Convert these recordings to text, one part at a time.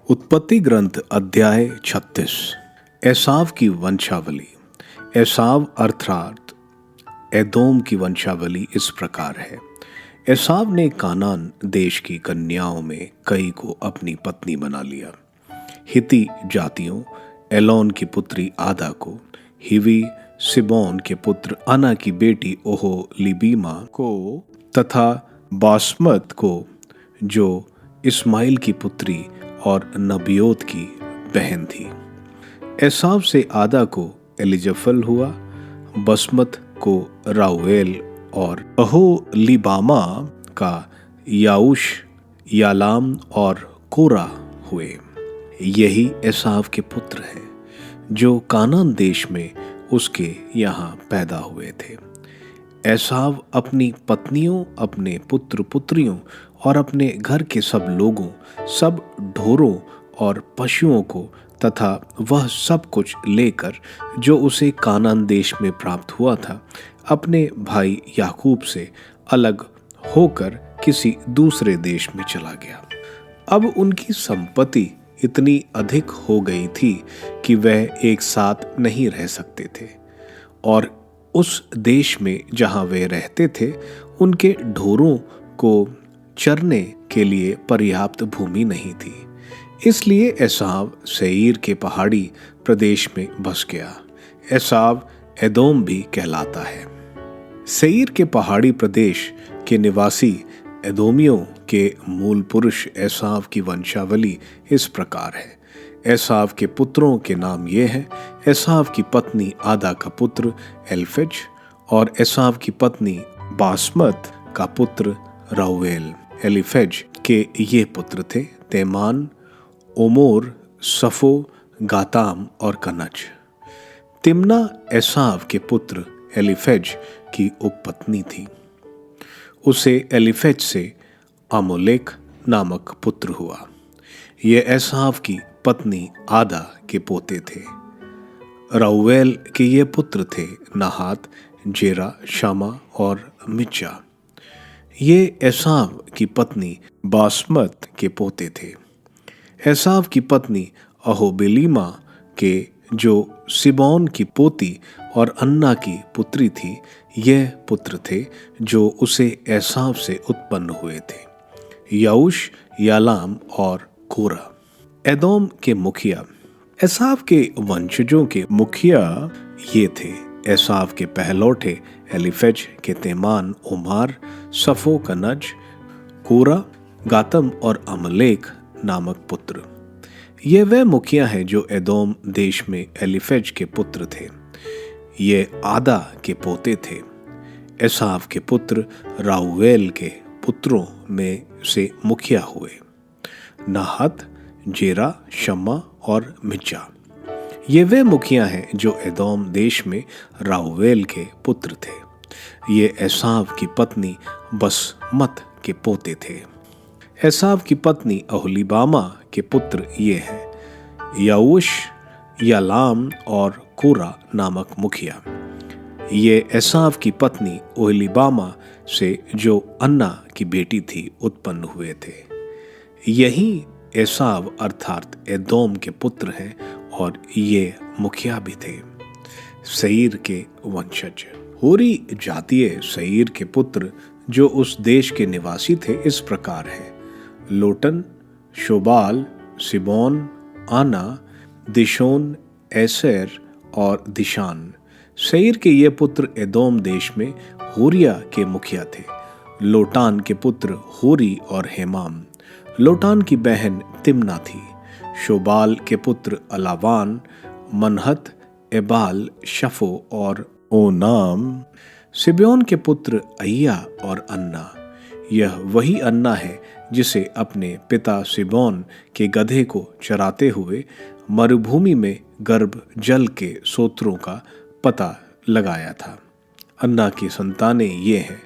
उत्पत्ति ग्रंथ अध्याय 36। एसाव की वंशावली। एसाव अर्थात एदोम की वंशावली इस प्रकार है। एसाव ने कानान देश की कन्याओं में कई को अपनी पत्नी बना लिया। हिती जातियों एलोन की पुत्री आदा को, हिवी सिबोन के पुत्र अना की बेटी ओहोलीबामा को तथा बासमत को, जो इस्माइल की पुत्री और नबियोत की बहन थी। एसाव से आदा को एलिजफल हुआ, बसमत को राउएल और ओहोलीबामा का याऊश, यालाम और कोरा हुए। यही एसाव के पुत्र हैं जो कानान देश में उसके यहाँ पैदा हुए थे। एसाव अपनी पत्नियों, अपने पुत्र पुत्रियों और अपने घर के सब लोगों, सब ढोरों और पशुओं को तथा वह सब कुछ लेकर जो उसे कानान देश में प्राप्त हुआ था, अपने भाई याकूब से अलग होकर किसी दूसरे देश में चला गया। अब उनकी संपत्ति इतनी अधिक हो गई थी कि वह एक साथ नहीं रह सकते थे, और उस देश में जहां वे रहते थे उनके ढोरों को चरने के लिए पर्याप्त भूमि नहीं थी। इसलिए एसाव सेईर के पहाड़ी प्रदेश में बस गया। एसाव एदोम भी कहलाता है। सेईर के पहाड़ी प्रदेश के निवासी एदोमियों के मूल पुरुष एसाव की वंशावली इस प्रकार है। एसाव के पुत्रों के नाम ये हैं: एसाव की पत्नी आदा का पुत्र एल्फज, और एसाव की पत्नी बासमत का पुत्र राउएल। एलिफज के ये पुत्र थे: तेमान, ओमोर, सफो, गाताम और कनज। तिम्ना एसाव के पुत्र एलिफज की उपपत्नी थी। उसे एलिफज से आमोलेक नामक पुत्र हुआ। ये एसाव की पत्नी आदा के पोते थे। राउएल के ये पुत्र थे: नहात, जेरा, शामा और मिज्जा। ये एसाव की पत्नी बासमत के पोते थे। एसाव की पत्नी ओहोलीबामा के, जो सिबोन की पोती और अन्ना की पुत्री थी, यह पुत्र थे जो उसे एसाव से उत्पन्न हुए थे: याऊश, यालाम और कोरा। एदोम के मुखिया। एसाव के वंशजों के मुखिया ये थे: एसाव के पहलौठे एलिफज के तेमान, ओमार, सफो, कनज, कोरा, गातम और अमलेक नामक पुत्र। ये वे मुखिया हैं जो एदोम देश में एलिफज के पुत्र थे। ये आदा के पोते थे। एसाव के पुत्र राउएल के पुत्रों में से मुखिया हुए: नहत, जेरा, शम्मा और मिज्जा। ये वे मुखिया हैं जो एदोम देश में राउएल के पुत्र थे। ये एसाव की पत्नी बसमत के पोते थे। एसाव की पत्नी ओहोलीबामा के पुत्र ये हैं: याऊश, यालाम और कोरा नामक मुखिया। ये एसाव की पत्नी ओहोलीबामा से, जो अन्ना की बेटी थी, उत्पन्न हुए थे। यही एसाव अर्थात एदोम के पुत्र हैं, और ये मुखिया भी थे। सेईर के वंशज। होरी जातीय सेईर के पुत्र जो उस देश के निवासी थे इस प्रकार हैं: लोटन, शोबाल, सिबोन, आना, दिशोन, एसेर और दिशान। सेईर के ये पुत्र एदोम देश में होरिया के मुखिया थे। लोटान के पुत्र होरी और हेमाम। लोटान की बहन तिम्ना थी। शोबाल के पुत्र अलावान, मनहत, एबाल, शफो और ओनाम। सिबोन के पुत्र अय्या और अन्ना। यह वही अन्ना है जिसे अपने पिता सिबोन के गधे को चराते हुए मरुभूमि में गर्भ जल के सोत्रों का पता लगाया था। अन्ना की संतानें ये हैं: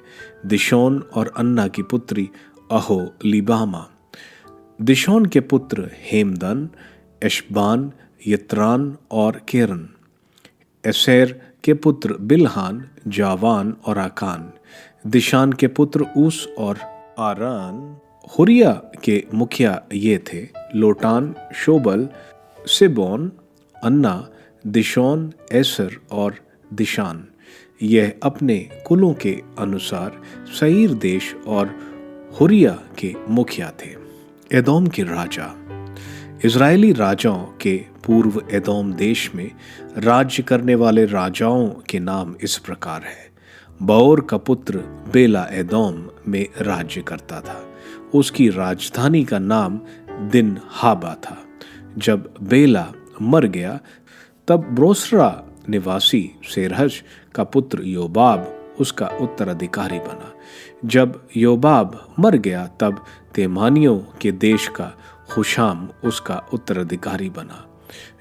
दिशोन और अन्ना की पुत्री ओहोलीबामा। दिशोन के पुत्र हेमदन, एशबान, यत्रान और केरन। एसेर के पुत्र बिलहान, जावान और आकान। दिशान के पुत्र ऊस और आरान हुरिया के मुखिया ये थे लोटान, शोबल, सिबोन, अन्ना, दिशोन, एसर और दिशान। यह अपने कुलों के अनुसार सईर देश और हुरिया के मुखिया थे। एदोम के राजा। इजरायली राजाओं के पूर्व एदोम देश में राज्य करने वाले राजाओं के नाम इस प्रकार है। बओर का पुत्र बेला एदोम में राज्य करता था। उसकी राजधानी का नाम दिन हाबा था। जब बेला मर गया तब ब्रोसरा निवासी सेरहज का पुत्र योबाब उसका उत्तराधिकारी बना। जब योबाब मर गया तब तेमानियों के देश का हुशाम उसका उत्तराधिकारी बना।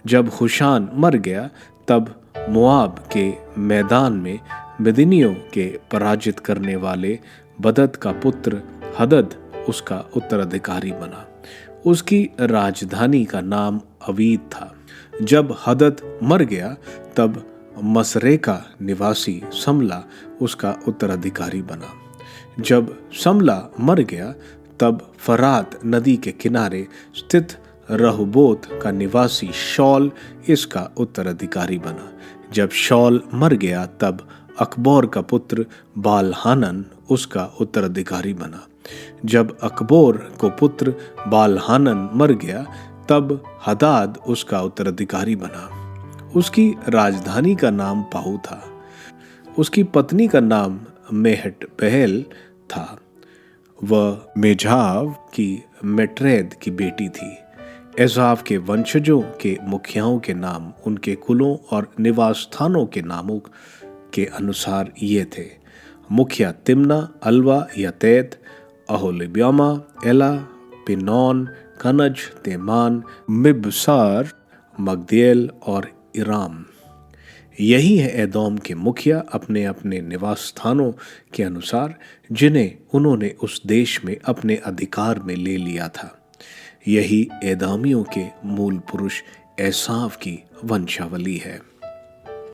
जब हुशान मर गया तब मोआब के मैदान में मिदिनियों के पराजित करने वाले बदद का पुत्र हदद उसका उत्तराधिकारी बना। उसकी राजधानी का नाम अवीद था। जब हदद मर गया तब मसरेका निवासी समला उसका उत्तराधिकारी बना। जब समला मर गया तब फरात नदी के किनारे स्थित रहबोत का निवासी शौल इसका उत्तराधिकारी बना। जब शौल मर गया तब अकबोर का पुत्र बालहानन उसका उत्तराधिकारी बना। जब अकबोर को पुत्र बालहानन मर गया तब हदाद उसका उत्तराधिकारी बना। उसकी राजधानी का नाम पाहू था। उसकी पत्नी का नाम मेहट पहल था। वह मेझाव की मेट्रेद की बेटी थी। एसाव के वंशजों के मुखियाओं के नाम उनके कुलों और निवास स्थानों के नामों के अनुसार ये थे। मुखिया तिम्ना, अलवा, यतेत, अहोलिब्यामा, एला, पिनौन, कनज, तेमान, मिबसार, मगदियल और इराम। यही है एदोम के मुखिया अपने अपने निवास स्थानों के अनुसार, जिन्हें उन्होंने उस देश में अपने अधिकार में ले लिया था। यही एदोमियों के मूल पुरुष एसाव की वंशावली है।